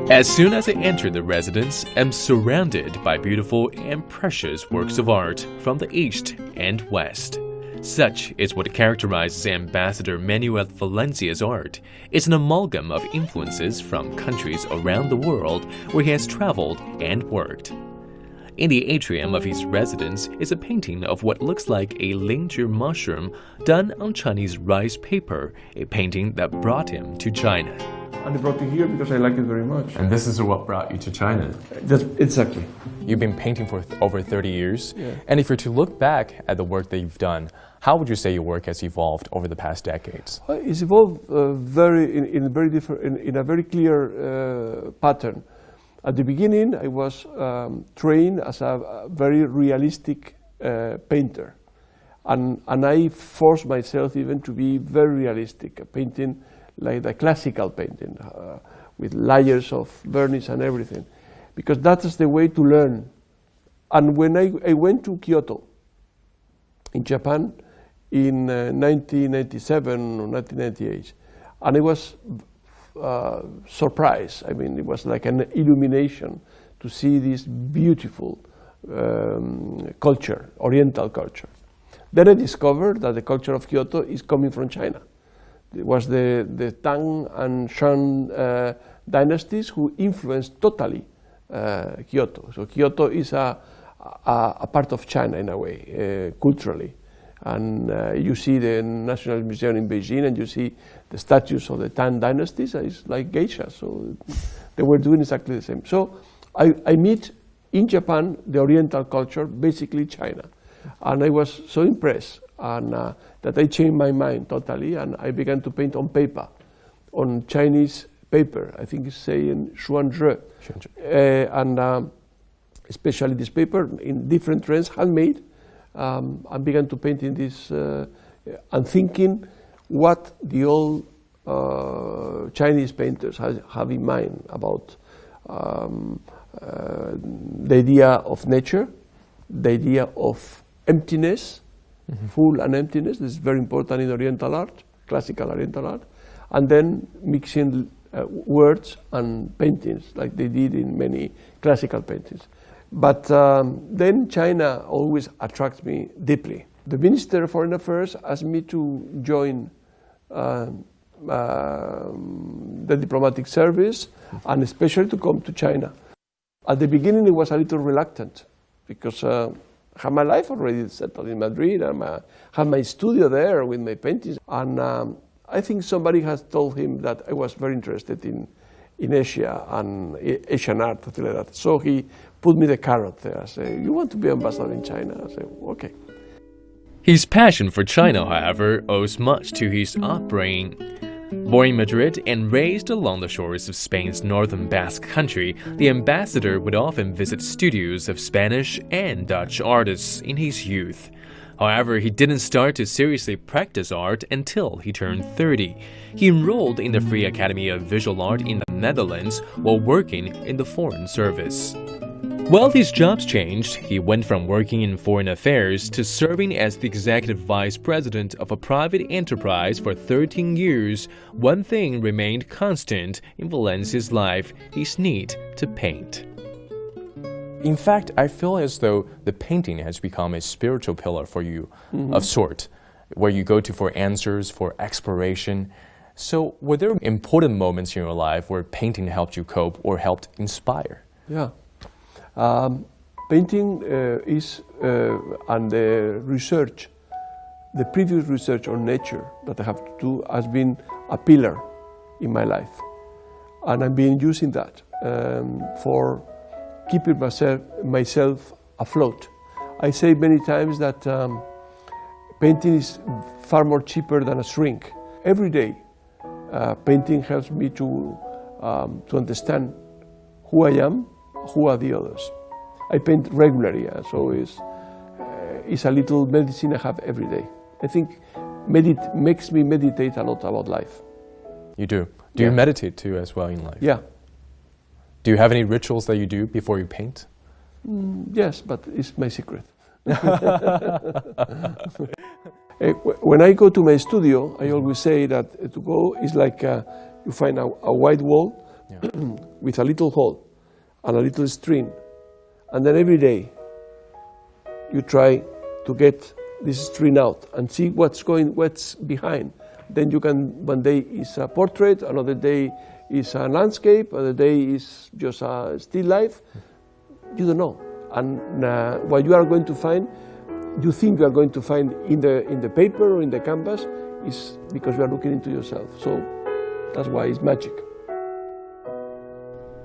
As soon as I enter the residence, I'm surrounded by beautiful and precious works of art from the East and West. Such is what characterizes Ambassador Manuel Valencia's art. It's an amalgam of influences from countries around the world where he has traveled and worked. In the atrium of his residence is a painting of what looks like a linger mushroom done on Chinese rice paper, a painting that brought him to China. And I brought it here because I like it very much. And this is what brought you to China? Exactly. You've been painting for over 30 years. Yeah. And if you're to look back at the work that you've done, how would you say your work has evolved over the past decades? It's evolved in a very clear pattern. At the beginning, I was trained as a very realistic painter. And I forced myself even to be very realistic, painting like the classical painting, with layers of varnish and everything, because that is the way to learn. And when I went to Kyoto, in Japan, in 1997 or 1998, and I was surprised. I mean, it was like an illumination to see this beautiful culture, Oriental culture. Then I discovered that the culture of Kyoto is coming from China. It was the Tang and Shang dynasties who influenced totally Kyoto. So Kyoto is a part of China in a way, culturally. And you see the National Museum in Beijing, and you see the statues of the Tang dynasties. It's like geishas, so they were doing exactly the same. So I meet in Japan the Oriental culture, basically China. And I was so impressed and that I changed my mind totally, and I began to paint on paper, on Chinese paper. I think it's saying Xuanzhe. And especially this paper in different trends, handmade. I began to paint in this and thinking what the old Chinese painters have in mind about the idea of nature, the idea of emptiness, full and emptiness. This is very important in Oriental art, classical Oriental art, and then mixing words and paintings like they did in many classical paintings. But then China always attracts me deeply. The Minister of Foreign Affairs asked me to join the diplomatic service, and especially to come to China. At the beginning, I was a little reluctant because I had my life already settled in Madrid, and I had my studio there with my paintings. And I think somebody has told him that I was very interested in Asia and Asian art, something like that. So he put me the carrot there. I said, "You want to be ambassador in China?" I said, "Okay." His passion for China, however, owes much to his upbringing. Born in Madrid and raised along the shores of Spain's northern Basque country, the ambassador would often visit studios of Spanish and Dutch artists in his youth. However, he didn't start to seriously practice art until he turned 30. He enrolled in the Free Academy of Visual Art in the Netherlands while working in the Foreign Service. While his jobs changed, he went from working in foreign affairs to serving as the executive vice president of a private enterprise for 13 years. One thing remained constant in Valencia's life: his need to paint. In fact, I feel as though the painting has become a spiritual pillar for you, of sort, where you go to for answers, for exploration. So were there important moments in your life where painting helped you cope or helped inspire? Yeah. Painting is, and the research, the previous research on nature that I have to do has been a pillar in my life. And I've been using that for keeping myself afloat. I say many times that painting is far more cheaper than a shrink. Every day, painting helps me to understand who I am, who are the others. I paint regularly, so it's a little medicine I have every day. I think makes me meditate a lot about life. You do? Do you meditate too as well in life? Yeah. Do you have any rituals that you do before you paint? Yes, but it's my secret. When I go to my studio, I always say that to go is like you find a white wall, with a little hole and a little string, and then every day you try to get this string out and see what's behind. Then you can, one day is a portrait, another day is a landscape, another day is just a still life. You don't know. And what you are going to find, you think you are going to find in the paper or in the canvas, is because you are looking into yourself. So that's why it's magic.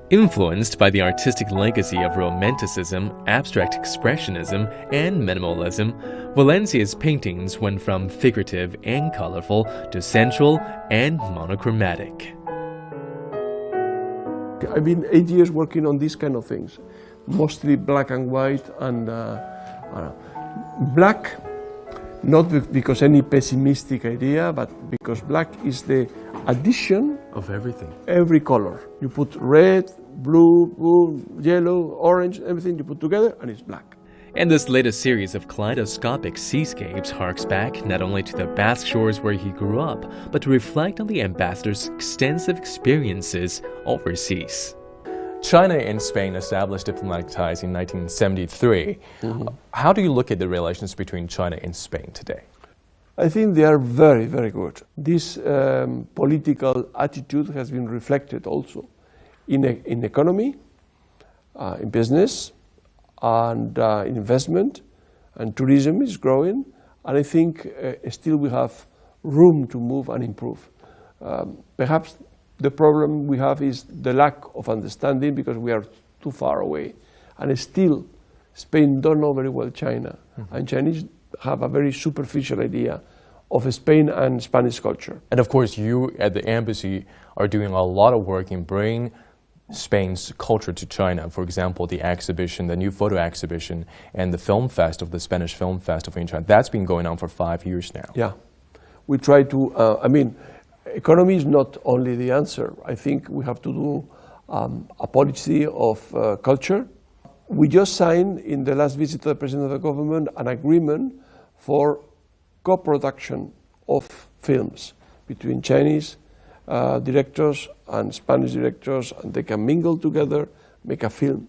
Influenced by the artistic legacy of Romanticism, abstract expressionism, and minimalism, Valencia's paintings went from figurative and colorful to sensual and monochromatic. I've been 8 years working on these kind of things, mostly black and white, and black, not because any pessimistic idea, but because black is the addition Of everything. every color. You put red, blue, yellow, orange, everything you put together, and it's black. And this latest series of kaleidoscopic seascapes harks back not only to the Basque shores where he grew up, but to reflect on the ambassador's extensive experiences overseas. China and Spain established diplomatic ties in 1973. How do you look at the relations between China and Spain today? I think they are very, very good. This political attitude has been reflected also in economy, in business, and in investment, and tourism is growing. And I think still we have room to move and improve. Perhaps the problem we have is the lack of understanding because we are too far away. And still, Spain don't know very well China. And Chinese have a very superficial idea of Spain and Spanish culture. And of course, you at the embassy are doing a lot of work in bringing Spain's culture to China. For example, the exhibition, the new photo exhibition, and the film festival, the Spanish Film Festival in China. That's been going on for 5 years now. Yeah. We try to, economy is not only the answer. I think we have to do a policy of culture. We just signed, in the last visit to the President of the government, an agreement for co-production of films between Chinese directors and Spanish directors, and they can mingle together, make a film.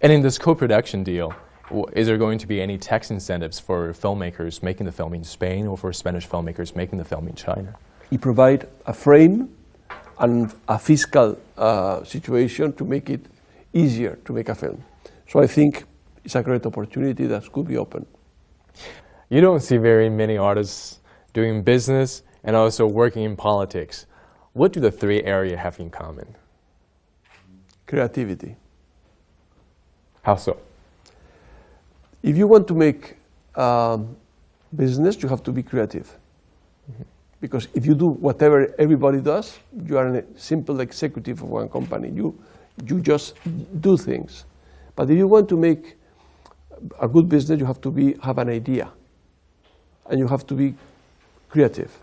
And in this co-production deal, is there going to be any tax incentives for filmmakers making the film in Spain or for Spanish filmmakers making the film in China? It provides a frame and a fiscal situation to make it easier to make a film. So I think it's a great opportunity that could be open. You don't see very many artists doing business and also working in politics. What do the three areas have in common? Creativity. How so? If you want to make business, you have to be creative. Because if you do whatever everybody does, you are a simple executive of one company. You just do things. But if you want to make a good business, you have to have an idea. And you have to be creative.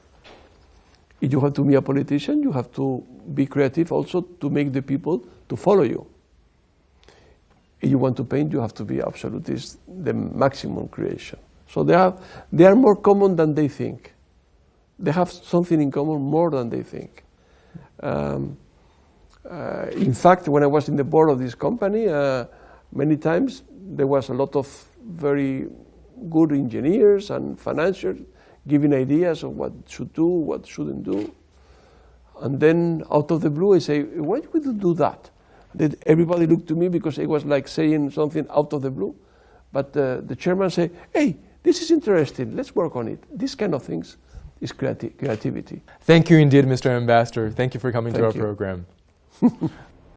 If you have to be a politician, you have to be creative also to make the people to follow you. If you want to paint, you have to be absolutist, the maximum creation. So they are more common than they think. They have something in common more than they think. In fact, when I was in the board of this company, many times there was a lot of very good engineers and financiers giving ideas of what should do, what shouldn't do. And then out of the blue, I say, why would you do that? Then everybody looked to me because it was like saying something out of the blue. But the chairman said, hey, this is interesting, let's work on it. These kind of things is creativity. Thank you indeed, Mr. Ambassador. Thank you for coming to our you. program.